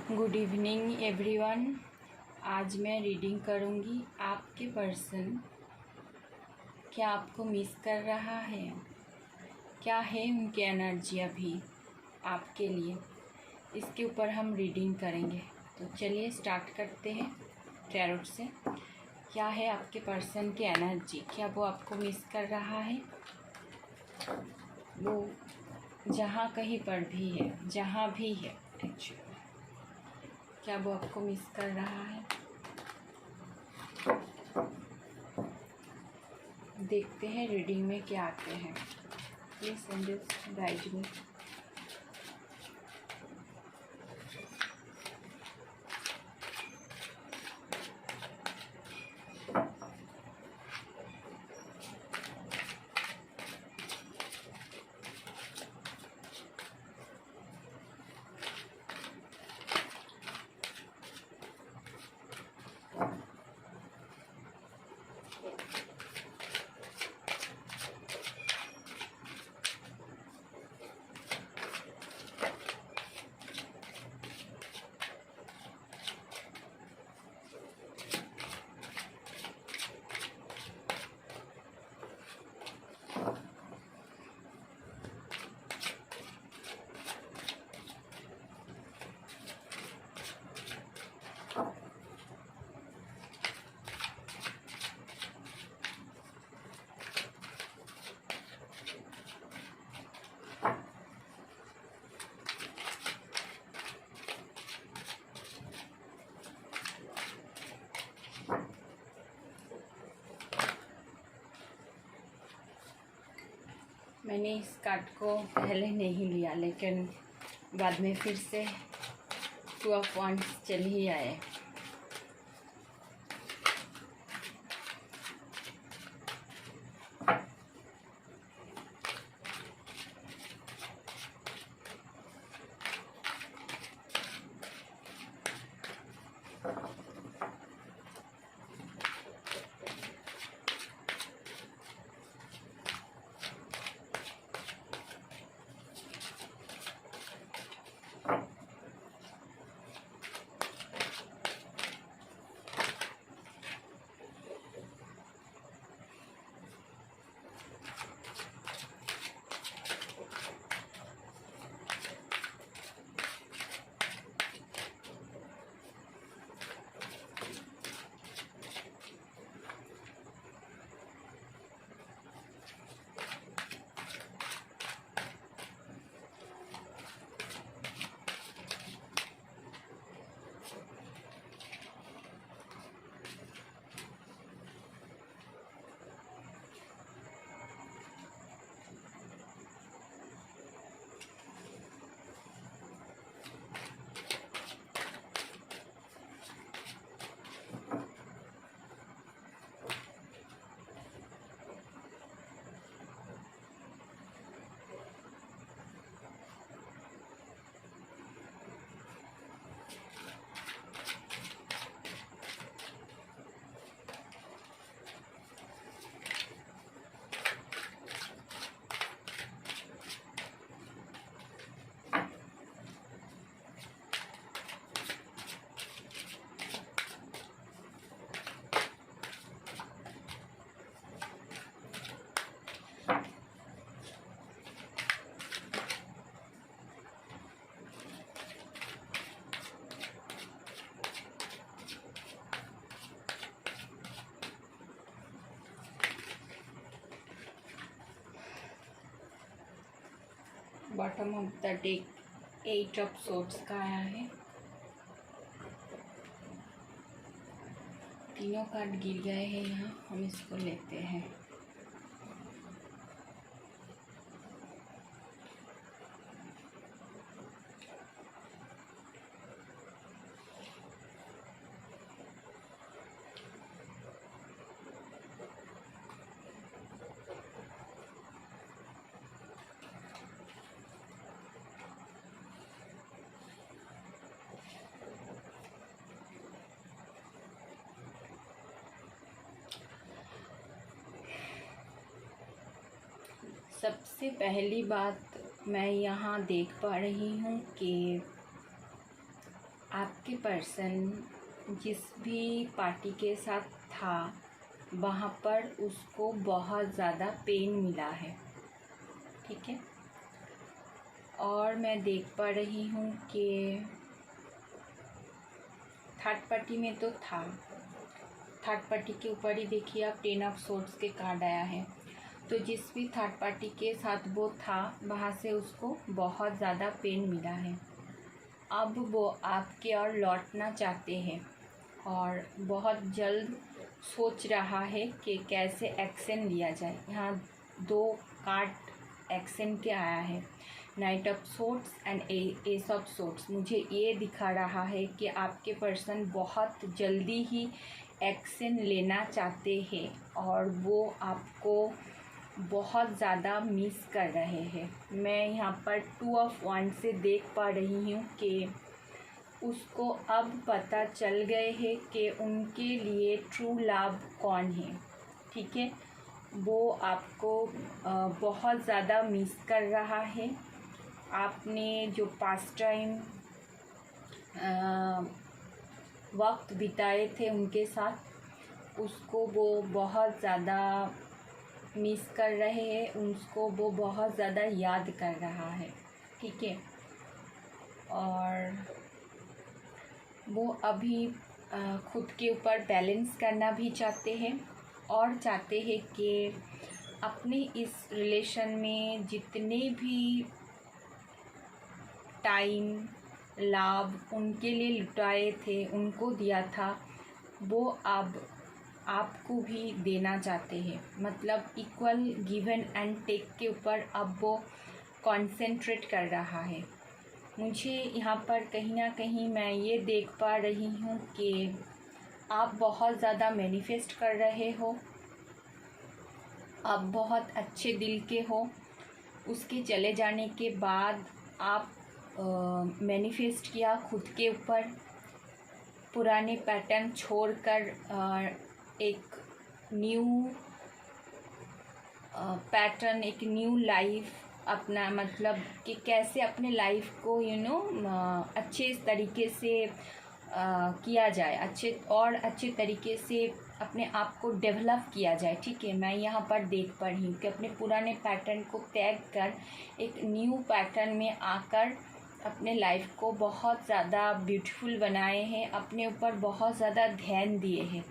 Good evening everyone. आज मैं reading करूंगी। आपके पर्सन क्या आपको मिस कर रहा है? क्या है उनकी एनर्जी अभी आपके लिए? इसके ऊपर हम रीडिंग करेंगे। तो चलिए स्टार्ट करते हैं टैरोट से। क्या है आपके पर्सन की एनर्जी? क्या वो आपको मिस कर रहा है? वो जहाँ कहीं पर भी है, जहाँ भी है एक्चुअली, क्या वो आपको मिस कर रहा है? देखते हैं रीडिंग में क्या आते हैं। Please angels guide me. मैंने इस कार्ड को पहले नहीं लिया, लेकिन बाद में फिर से 2 ऑफ वांड्स चल ही आए। Bottom of the deck 8 of swords का आया है। तीनों कार्ड गिर गए हैं यहाँ, हम इसको लेते हैं। सबसे पहली बात मैं यहाँ देख पा रही हूँ कि आपके पर्सन जिस भी पार्टी के साथ था वहाँ पर उसको बहुत ज़्यादा पेन मिला है, ठीक है। और मैं देख पा रही हूँ कि थर्ड पार्टी में तो था, थर्ड पार्टी के ऊपर ही देखिए आप 10 ऑफ सोर्ड्स के कार्ड आया है। तो जिस भी थर्ड पार्टी के साथ वो था वहाँ से उसको बहुत ज़्यादा पेन मिला है। अब वो आपके और लौटना चाहते हैं और बहुत जल्द सोच रहा है कि कैसे एक्शन लिया जाए। यहाँ 2 कार्ड एक्शन के आया है, night of swords and S of swords. मुझे ये दिखा रहा है कि आपके पर्सन बहुत जल्दी ही एक्शन लेना चाहते हैं और वो आपको बहुत ज़्यादा मिस कर रहे हैं। मैं यहाँ पर 2 ऑफ वांड्स से देख पा रही हूँ कि उसको अब पता चल गए है कि उनके लिए ट्रू लव कौन है, ठीक है। वो आपको बहुत ज़्यादा मिस कर रहा है। आपने जो पास्ट टाइम वक्त बिताए थे उनके साथ उसको वो बहुत ज़्यादा मिस कर रहे हैं, उसको वो बहुत ज़्यादा याद कर रहा है, ठीक है। और वो अभी खुद के ऊपर बैलेंस करना भी चाहते हैं और चाहते हैं कि अपने इस रिलेशन में जितने भी टाइम लाभ उनके लिए लुटाए थे, उनको दिया था, वो अब आपको भी देना चाहते हैं। मतलब इक्वल गिवन एंड टेक के ऊपर अब वो कॉन्सेंट्रेट कर रहा है। मुझे यहाँ पर कहीं ना कहीं मैं ये देख पा रही हूँ कि आप बहुत ज़्यादा मैनिफेस्ट कर रहे हो, आप बहुत अच्छे दिल के हो। उसके चले जाने के बाद आप मैनिफेस्ट किया खुद के ऊपर, पुराने पैटर्न छोड़कर एक न्यू पैटर्न, एक न्यू लाइफ अपना, मतलब कि कैसे अपने लाइफ को अच्छे तरीके से किया जाए, अच्छे तरीके से अपने आप को डेवलप किया जाए, ठीक है। मैं यहाँ पर देख पा रही हूँ कि अपने पुराने पैटर्न को त्याग कर एक न्यू पैटर्न में आकर अपने लाइफ को बहुत ज़्यादा ब्यूटीफुल बनाए हैं, अपने ऊपर बहुत ज़्यादा ध्यान दिए हैं,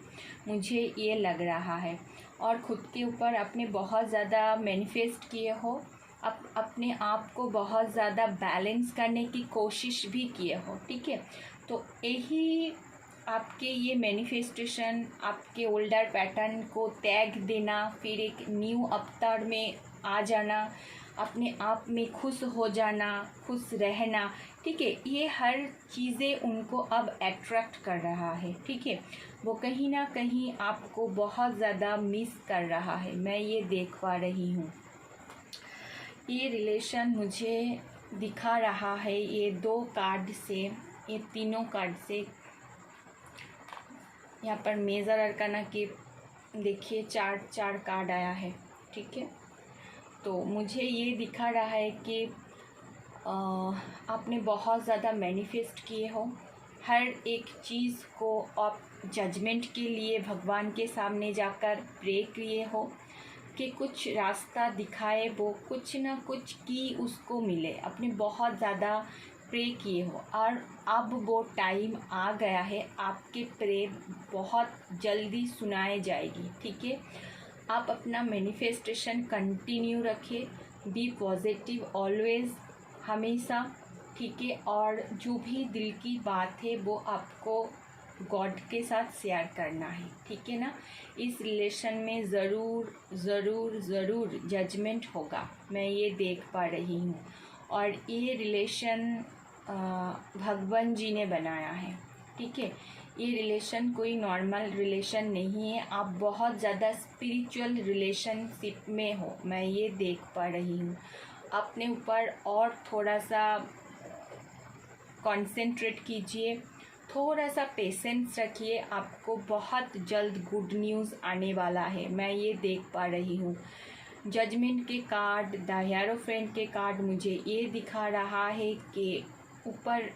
मुझे ये लग रहा है। और ख़ुद के ऊपर अपने बहुत ज़्यादा मैनिफेस्ट किए हो, अपने आप को बहुत ज़्यादा बैलेंस करने की कोशिश भी किए हो, ठीक है। तो यही आपके ये मैनिफेस्टेशन, आपके ओल्डर पैटर्न को त्याग देना, फिर एक न्यू अवतार में आ जाना, अपने आप में खुश हो जाना, खुश रहना, ठीक है, ये हर चीज़ें उनको अब अट्रैक्ट कर रहा है, ठीक है। वो कहीं ना कहीं आपको बहुत ज़्यादा मिस कर रहा है, मैं ये देख पा रही हूँ। ये रिलेशन मुझे दिखा रहा है ये 2 कार्ड से, ये तीनों कार्ड से। यहाँ पर मेजर अरकाना के देखिए 4 कार्ड आया है, ठीक है। तो मुझे ये दिखा रहा है कि आपने बहुत ज़्यादा मैनिफेस्ट किए हो, हर एक चीज़ को आप जजमेंट के लिए भगवान के सामने जाकर प्रे किए हो कि कुछ रास्ता दिखाए, वो कुछ ना कुछ की उसको मिले, आपने बहुत ज़्यादा प्रे किए हो। और अब वो टाइम आ गया है, आपके प्रे बहुत जल्दी सुनाए जाएगी, ठीक है। आप अपना मैनिफेस्टेशन कंटिन्यू रखें, बी पॉजिटिव ऑलवेज, हमेशा, ठीक है। और जो भी दिल की बात है वो आपको गॉड के साथ शेयर करना है, ठीक है ना। इस रिलेशन में ज़रूर ज़रूर ज़रूर जजमेंट होगा, मैं ये देख पा रही हूँ। और ये रिलेशन भगवान जी ने बनाया है, ठीक है। ये रिलेशन कोई नॉर्मल रिलेशन नहीं है, आप बहुत ज़्यादा स्पिरिचुअल रिलेशनशिप में हो, मैं ये देख पा रही हूँ। अपने ऊपर और थोड़ा सा कंसंट्रेट कीजिए, थोड़ा सा पेशेंस रखिए, आपको बहुत जल्द गुड न्यूज़ आने वाला है, मैं ये देख पा रही हूँ। जजमेंट के कार्ड, द हीरोफेंट के कार्ड मुझे ये दिखा रहा है कि ऊपर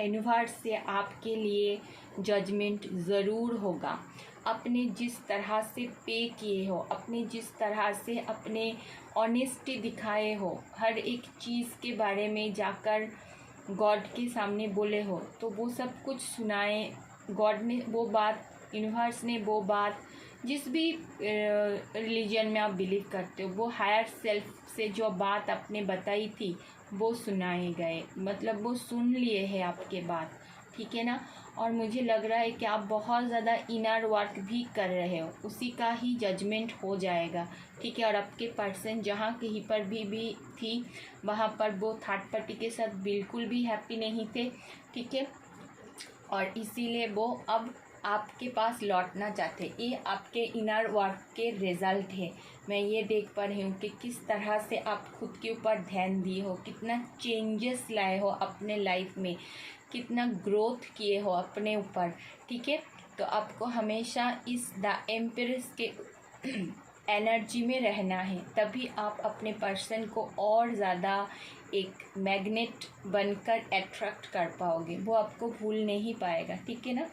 यूनिवर्स से आपके लिए जजमेंट ज़रूर होगा। अपने जिस तरह से पे किए हो, अपने जिस तरह से अपने ऑनेस्टी दिखाए हो, हर एक चीज़ के बारे में जाकर गॉड के सामने बोले हो, तो वो सब कुछ सुनाए गॉड ने वो बात, यूनिवर्स ने वो बात, जिस भी रिलीजन में आप बिलीव करते हो, वो हायर सेल्फ से जो बात आपने बताई थी वो सुनाए गए, मतलब वो सुन लिए हैं आपके बात, ठीक है ना। और मुझे लग रहा है कि आप बहुत ज़्यादा इनर वर्क भी कर रहे हो, उसी का ही जजमेंट हो जाएगा, ठीक है। और आपके पर्सन जहाँ कहीं पर भी थी, वहाँ पर वो थर्ड पार्टी के साथ बिल्कुल भी हैप्पी नहीं थे, ठीक है। और इसीलिए वो अब आपके पास लौटना चाहते। ये आपके इनर वर्क के रिज़ल्ट है। मैं ये देख पा रही हूँ कि किस तरह से आप खुद के ऊपर ध्यान दिए हो, कितना चेंजेस लाए हो अपने लाइफ में, कितना ग्रोथ किए हो अपने ऊपर, ठीक है। तो आपको हमेशा इस द एम्प्रेस के एनर्जी में रहना है, तभी आप अपने पर्सन को और ज़्यादा एक मैग्नेट बनकर अट्रैक्ट कर पाओगे, वो आपको भूल नहीं पाएगा, ठीक है ना।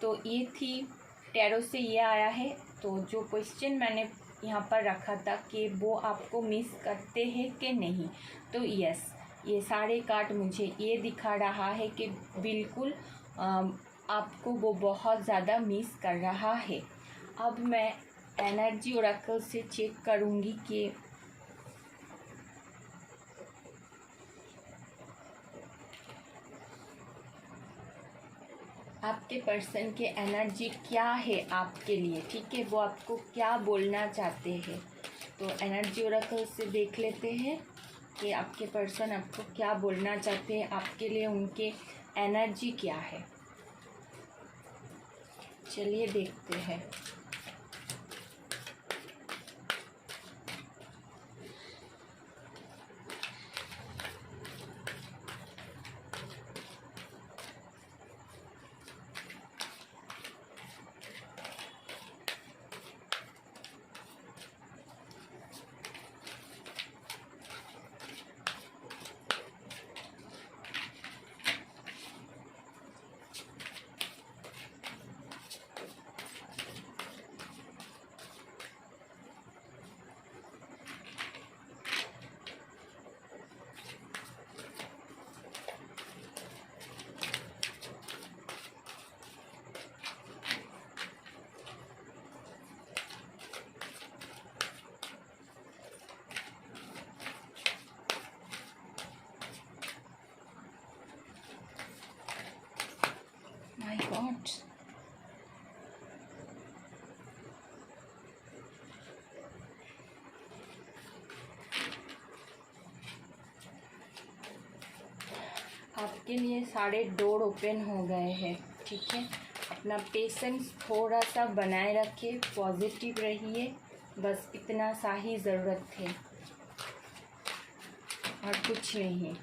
तो ये थी टैरो से ये आया है। तो जो क्वेश्चन मैंने यहाँ पर रखा था कि वो आपको मिस करते हैं कि नहीं, तो यस, ये सारे कार्ड मुझे ये दिखा रहा है कि बिल्कुल आपको वो बहुत ज़्यादा मिस कर रहा है। अब मैं एनर्जी ओरेकल से चेक करूँगी कि आपके पर्सन के एनर्जी क्या है आपके लिए, ठीक है, वो आपको क्या बोलना चाहते हैं। तो एनर्जी ओरेकल से देख लेते हैं कि आपके पर्सन आपको क्या बोलना चाहते हैं, आपके लिए उनके एनर्जी क्या है। चलिए देखते हैं। माय गॉड, आपके लिए सारे डोर ओपन हो गए हैं, ठीक है। अपना पेशेंस थोड़ा सा बनाए रखिए, पॉजिटिव रहिए, बस इतना सा ही ज़रूरत है और कुछ नहीं।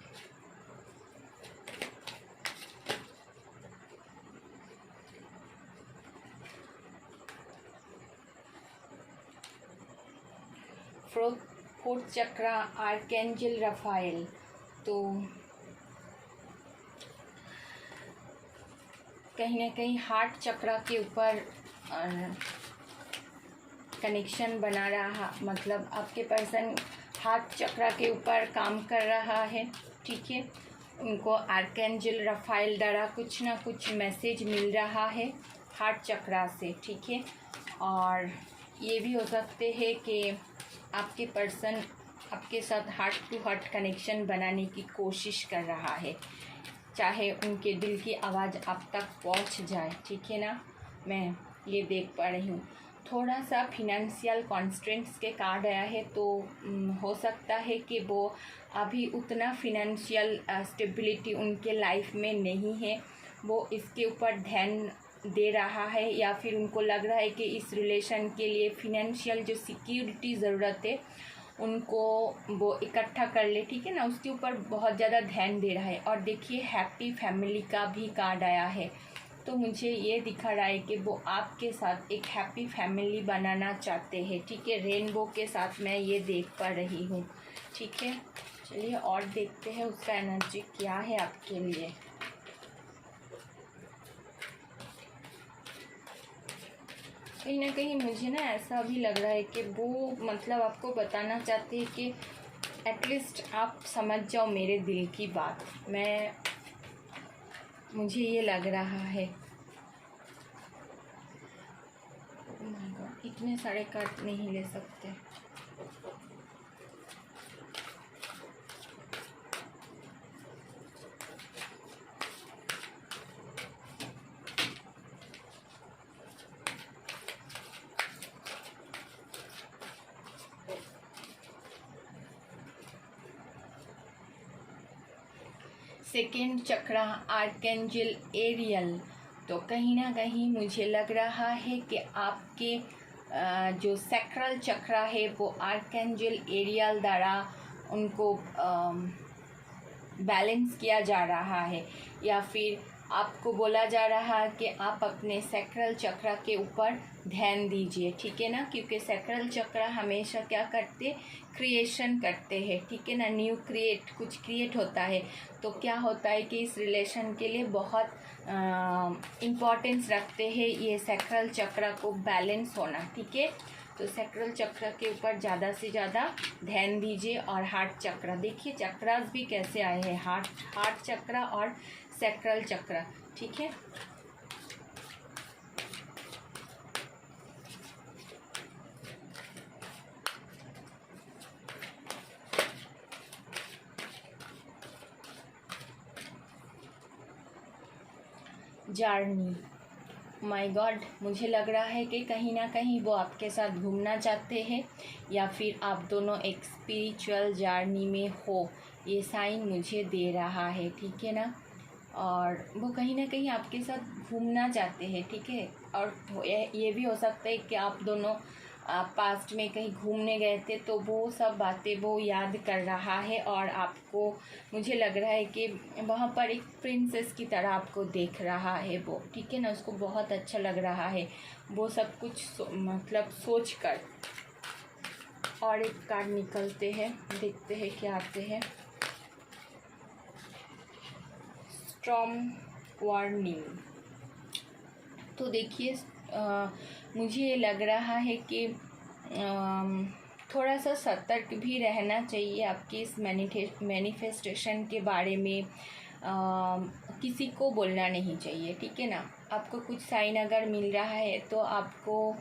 फोर्थ चक्रा आर्कएंजल राफाएल। तो कहीं ना कहीं हार्ट चक्रा के ऊपर कनेक्शन बना रहा, मतलब आपके पर्सन हार्ट चक्रा के ऊपर काम कर रहा है, ठीक है। उनको आर्कएंजल राफाएल द्वारा कुछ ना कुछ मैसेज मिल रहा है हार्ट चक्रा से, ठीक है। और ये भी हो सकते हैं कि आपके पर्सन आपके साथ हार्ट टू हार्ट कनेक्शन बनाने की कोशिश कर रहा है, चाहे उनके दिल की आवाज़ आप तक पहुंच जाए, ठीक है ना। मैं ये देख पा रही हूँ। थोड़ा सा फिनेंशियल कॉन्स्ट्रेंट्स के कार्ड आया है, तो हो सकता है कि वो अभी उतना फिनेंशियल स्टेबिलिटी उनके लाइफ में नहीं है, वो इसके ऊपर ध्यान दे रहा है, या फिर उनको लग रहा है कि इस रिलेशन के लिए फिनेंशियल जो सिक्योरिटी ज़रूरत है उनको वो इकट्ठा कर ले, ठीक है ना, उसके ऊपर बहुत ज़्यादा ध्यान दे रहा है। और देखिए हैप्पी फैमिली का भी कार्ड आया है, तो मुझे ये दिखा रहा है कि वो आपके साथ एक हैप्पी फैमिली बनाना चाहते हैं, ठीक है। रेनबो के साथ मैं ये देख पा रही हूँ, ठीक है। चलिए और देखते हैं उसका एनर्जी क्या है आपके लिए। कहीं ना कहीं मुझे ना ऐसा भी लग रहा है कि वो मतलब आपको बताना चाहते हैं कि एटलीस्ट आप समझ जाओ मेरे दिल की बात। मुझे ये लग रहा है। Oh my God, इतने सारे कार्ड नहीं ले सकते। सेकेंड चक्र आर्कएंजल एरियल। तो कहीं ना कहीं मुझे लग रहा है कि आपके जो सैक्रल चक्र है वो आर्कएंजल एरियल द्वारा उनको बैलेंस किया जा रहा है, या फिर आपको बोला जा रहा है कि आप अपने सैक्रल चक्र के ऊपर ध्यान दीजिए, ठीक है ना। क्योंकि सैक्रल चक्र हमेशा क्या करते, क्रिएशन करते हैं, ठीक है ना। न्यू कुछ क्रिएट होता है। तो क्या होता है कि इस रिलेशन के लिए बहुत इम्पोर्टेंस रखते हैं ये सैक्रल चक्र को बैलेंस होना, ठीक है। तो सैक्रल चक्र के ऊपर ज़्यादा से ज़्यादा ध्यान दीजिए। और हार्ट चक्र देखिए, चक्रास भी कैसे आए हैं, हार्ट चक्र और सैक्रल चक्र, ठीक है। जर्नी, माय गॉड, मुझे लग रहा है कि कहीं ना कहीं वो आपके साथ घूमना चाहते हैं, या फिर आप दोनों एक स्पिरिचुअल जर्नी में हो, ये साइन मुझे दे रहा है, ठीक है ना। और वो कहीं ना कहीं आपके साथ घूमना चाहते हैं, ठीक है। और ये भी हो सकता है कि आप दोनों पास्ट में कहीं घूमने गए थे, तो वो सब बातें वो याद कर रहा है। और आपको, मुझे लग रहा है कि वहाँ पर एक प्रिंसेस की तरह आपको देख रहा है वो, ठीक है ना। उसको बहुत अच्छा लग रहा है वो सब कुछ मतलब सोच कर। और एक कार्ड निकलते हैं, देखते हैं क्या आते हैं। Storm warning. तो देखिए, मुझे लग रहा है कि थोड़ा सा सतर्क भी रहना चाहिए आपकी इस मैनिफेस्टेशन के बारे में। किसी को बोलना नहीं चाहिए, ठीक है ना। आपको कुछ साइन अगर मिल रहा है तो आपको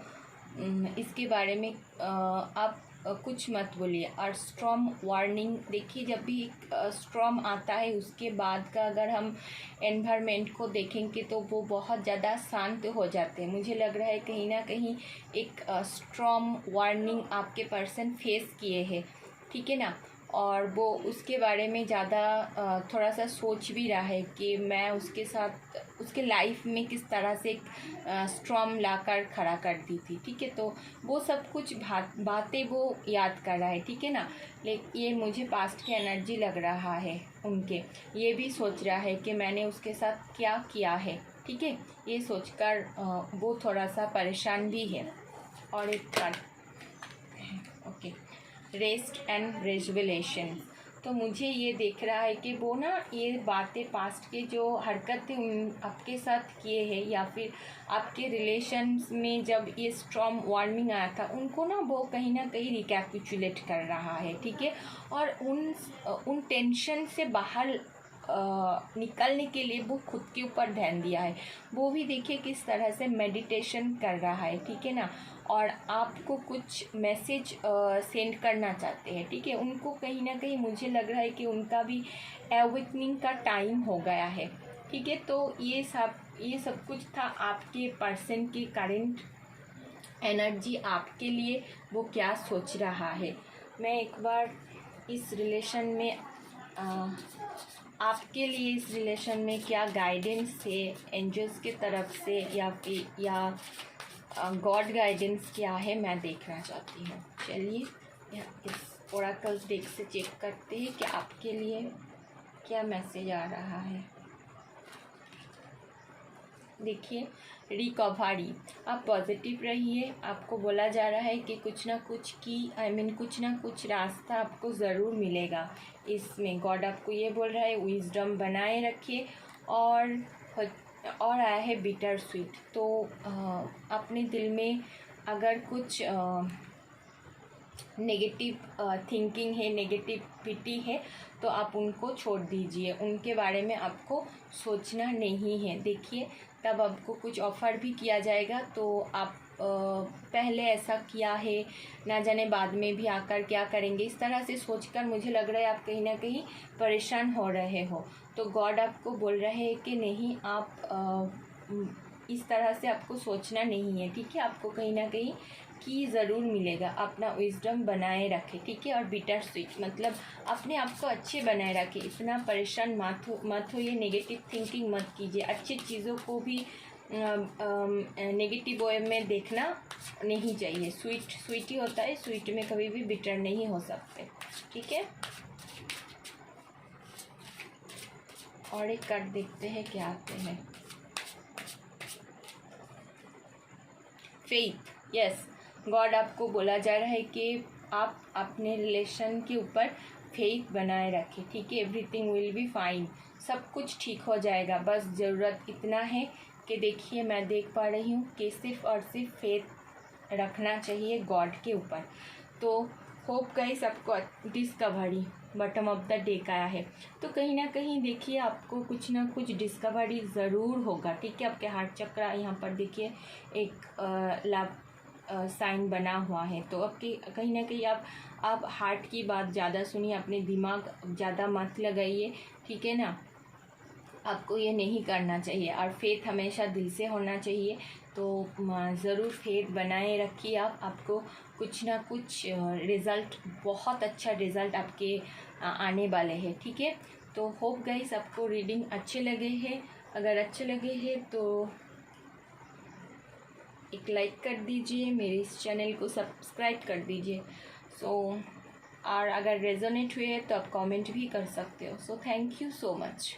इसके बारे में आप कुछ मत बोलिए। और स्टॉर्म वार्निंग देखिए, जब भी स्टॉर्म आता है उसके बाद का अगर हम एनवायरनमेंट को देखेंगे तो वो बहुत ज़्यादा शांत हो जाते हैं। मुझे लग रहा है कहीं ना कहीं एक स्टॉर्म वार्निंग आपके पर्सन फेस किए हैं, ठीक है ना। और वो उसके बारे में ज़्यादा थोड़ा सा सोच भी रहा है कि मैं उसके साथ उसके लाइफ में किस तरह से स्ट्रॉम लाकर खड़ा कर दी थी, ठीक है। तो वो सब कुछ बातें वो याद कर रहा है, ठीक है ना। लेकिन ये मुझे पास्ट की एनर्जी लग रहा है उनके। ये भी सोच रहा है कि मैंने उसके साथ क्या किया है, ठीक है। ये सोचकर वो थोड़ा सा परेशान भी है। और एक card, okay, rest and resolution. तो मुझे ये देख रहा है कि वो ना ये बातें पास्ट के जो हरकतें आपके साथ किए हैं, या फिर आपके रिलेशंस में जब ये स्टॉर्म वार्निंग आया था, उनको ना वो कहीं ना कहीं रिकैपिचुलेट कर रहा है, ठीक है। और उन टेंशन से बाहर निकलने के लिए वो खुद के ऊपर ध्यान दिया है। वो भी देखिए किस तरह से मेडिटेशन कर रहा है, ठीक है ना। और आपको कुछ मैसेज सेंड करना चाहते हैं, ठीक है। उनको कहीं ना कहीं मुझे लग रहा है कि उनका भी अवेकनिंग का टाइम हो गया है, ठीक है। तो ये सब कुछ था आपके पर्सन की करंट एनर्जी आपके लिए, वो क्या सोच रहा है। मैं एक बार इस रिलेशन में आपके लिए इस रिलेशन में क्या गाइडेंस है एंजल्स की तरफ से, या गॉड गाइडेंस क्या है, मैं देखना चाहती हूँ। चलिए इस ओरेकल डेक से चेक करते हैं कि आपके लिए क्या मैसेज आ रहा है। देखिए, रिकवरी, आप पॉजिटिव रहिए। आपको बोला जा रहा है कि कुछ ना कुछ रास्ता आपको ज़रूर मिलेगा इसमें। गॉड आपको ये बोल रहा है विजडम बनाए रखिए और और आया है बिटर स्वीट। तो अपने दिल में अगर कुछ नेगेटिव थिंकिंग है, नेगेटिविटी है, तो आप उनको छोड़ दीजिए, उनके बारे में आपको सोचना नहीं है। देखिए, तब आपको कुछ ऑफ़र भी किया जाएगा तो आप पहले ऐसा किया है, ना जाने बाद में भी आकर क्या करेंगे, इस तरह से सोचकर मुझे लग रहा है आप कहीं ना कहीं परेशान हो रहे हो। तो गॉड आपको बोल रहे हैं कि नहीं, आप इस तरह से आपको सोचना नहीं है, ठीक है। आपको कहीं ना कहीं की ज़रूर मिलेगा। अपना विजडम बनाए रखें, ठीक है। और बिटर स्वीट मतलब अपने आप को अच्छे बनाए रखें, इतना परेशान मत हो, ये नेगेटिव थिंकिंग मत कीजिए। अच्छी चीज़ों को भी नेगेटिव वे में देखना नहीं चाहिए। स्वीट ही होता है, स्वीट में कभी भी बिटर नहीं हो सकते, ठीक है। और एक कार्ड देखते हैं क्या आते हैं। फेथ, यस, गॉड आपको बोला जा रहा है कि आप अपने रिलेशन के ऊपर फेथ बनाए रखें, ठीक है। एवरीथिंग विल बी फाइन, सब कुछ ठीक हो जाएगा। बस ज़रूरत इतना है कि देखिए, मैं देख पा रही हूँ कि सिर्फ और सिर्फ फेथ रखना चाहिए गॉड के ऊपर। तो होप गाइस आपको discovery bottom of the day का आया है, तो कहीं ना कहीं देखिए आपको कुछ ना कुछ डिस्कवरी ज़रूर होगा, ठीक है। आपके हार्ट चक्र यहाँ पर देखिए एक लाभ साइन बना हुआ है। तो आपके कहीं ना कहीं आप हार्ट की बात ज़्यादा सुनिए, अपने दिमाग ज़्यादा मत लगाइए, ठीक है ना। आपको ये नहीं करना चाहिए और फेथ हमेशा दिल से होना चाहिए। तो ज़रूर फेथ बनाए रखिए आपको कुछ ना कुछ रिज़ल्ट, बहुत अच्छा रिज़ल्ट आपके आने वाले हैं, ठीक है। तो होप गाइस आपको रीडिंग अच्छे लगे हैं। अगर अच्छे लगे हैं तो एक लाइक कर दीजिए, मेरे इस चैनल को सब्सक्राइब कर दीजिए। और अगर रेजोनेट हुए तो आप कमेंट भी कर सकते हो। So thank you so much.